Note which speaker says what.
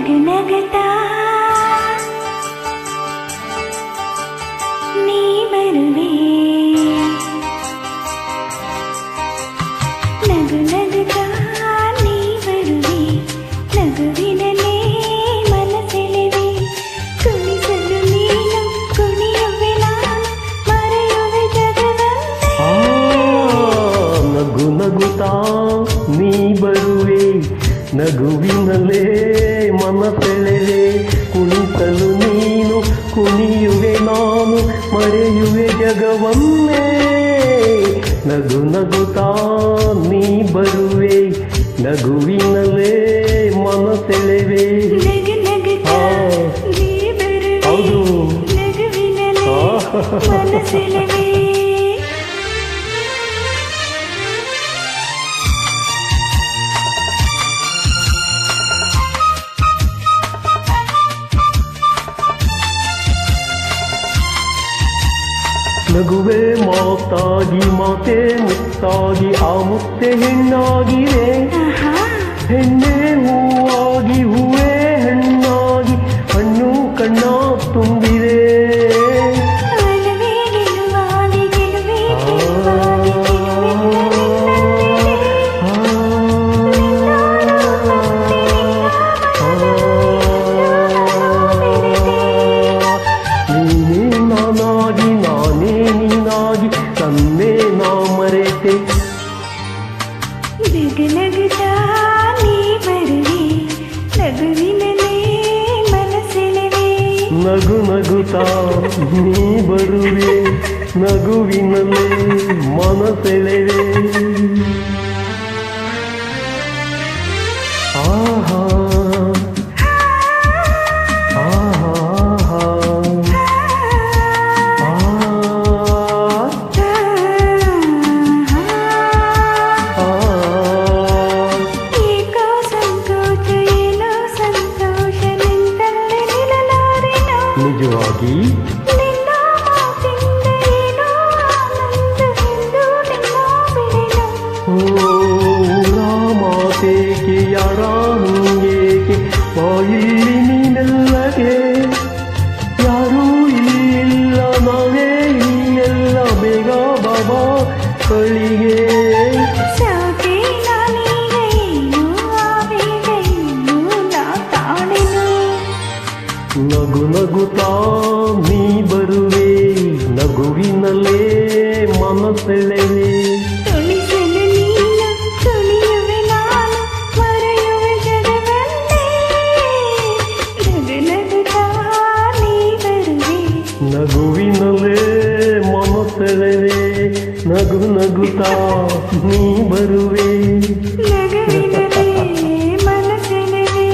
Speaker 1: ನಗನಗತಾ ನೀ ಬರುವೆ ನಗನಗತಾ ನೀ ಬರುವೆ ನಗುವಿನಲ್ಲೇ ಮನಸೆಳೆವೆ ಕುಣಿಸಲು ನೀನು ಕುಣಿಯುವೆ ನಾನು ಮರೆಯುವೆ ಜಗವನ್ನೇ
Speaker 2: ನಗು ನಗುತ್ತಾ ನೀ ಬರುವೆ ನಗುವಿನಲ್ಲೇ ಮನಸೆಳೆವೆ ಕುಣಿಸಲು ನೀನು ಕುಣಿಯುವೆ ನಾನು ಮರೆಯುವೆ ಜಗವನ್ನೇ ನಗು ನಗುತ್ತಾ ನೀ ಬರುವೆ ನಗುವಿನಲ್ಲೇ ಮನಸೆಳೆವೆ ಹೌದು
Speaker 1: ಮನಸೆಳೆವೆ
Speaker 2: ನಗುವೆ ಮಾತಾಗಿ ಮಾತೆ ಮುತ್ತಾಗಿ ಆ ಮುತ್ತೆ ಹೆಣ್ಣಾಗಿರೆ ಹೆಣ್ಣೆ ಹೂವಾಗಿ ಹೂವೇ ಹೆಣ್ಣಾಗಿ ಹಣ್ಣು ಕಣ್ಣ ತುಂಬಿದೆ ತನ್ನೇ ನಾ ಮರೆತೆ
Speaker 1: ನಗನಗುತ್ತಾ ನೀ ಬರುವೆ ನಗುವಿನಲ್ಲೇ ಮನಸೆಳೆವೆ
Speaker 2: ನಗು ನಗುತ್ತಾ ನೀ ಬರುವೆ ನಗುವಿನಲ್ಲೇ ಮನಸೆಳೆವೆ ಆಹಾ ನಿಜವಾಗಿ ಊರ ಮಾತೇಕೆ ಯಾರ ಹಂಗೇಕೆ ಬಾಯಿಲ್ಲಿ ನೀನೆಲ್ಲಗೆ ಯಾರೂ ಇಲ್ಲ ನಾವೇ ಇಲ್ಲೆಲ್ಲ ಬೇಗ ಬಾಬಾ ಕಳಿಗೆ ನಗು ನಗುತ್ತಾ ನೀ ಬರುವೆ ನಗುವಿನಲ್ಲೇ ಮನಸೆಳೆವೆ
Speaker 1: ತುಳಿಸಲು ನೀನು ತುಳಿಯುವೆ ನಾನು ಮರೆಯುವೆ ಜಗವನ್ನೇ ನಗುನಗುತ್ತಾ ನೀ ಬರುವೆ
Speaker 2: ನಗುವಿನಲ್ಲೇ ಮನಸೆಳೆವೆ ನಗು ನಗುತ್ತಾ ನೀ ಬರುವೆ
Speaker 1: ನಗುವಿನಲ್ಲೇ ಮನಸೆಳೆವೆ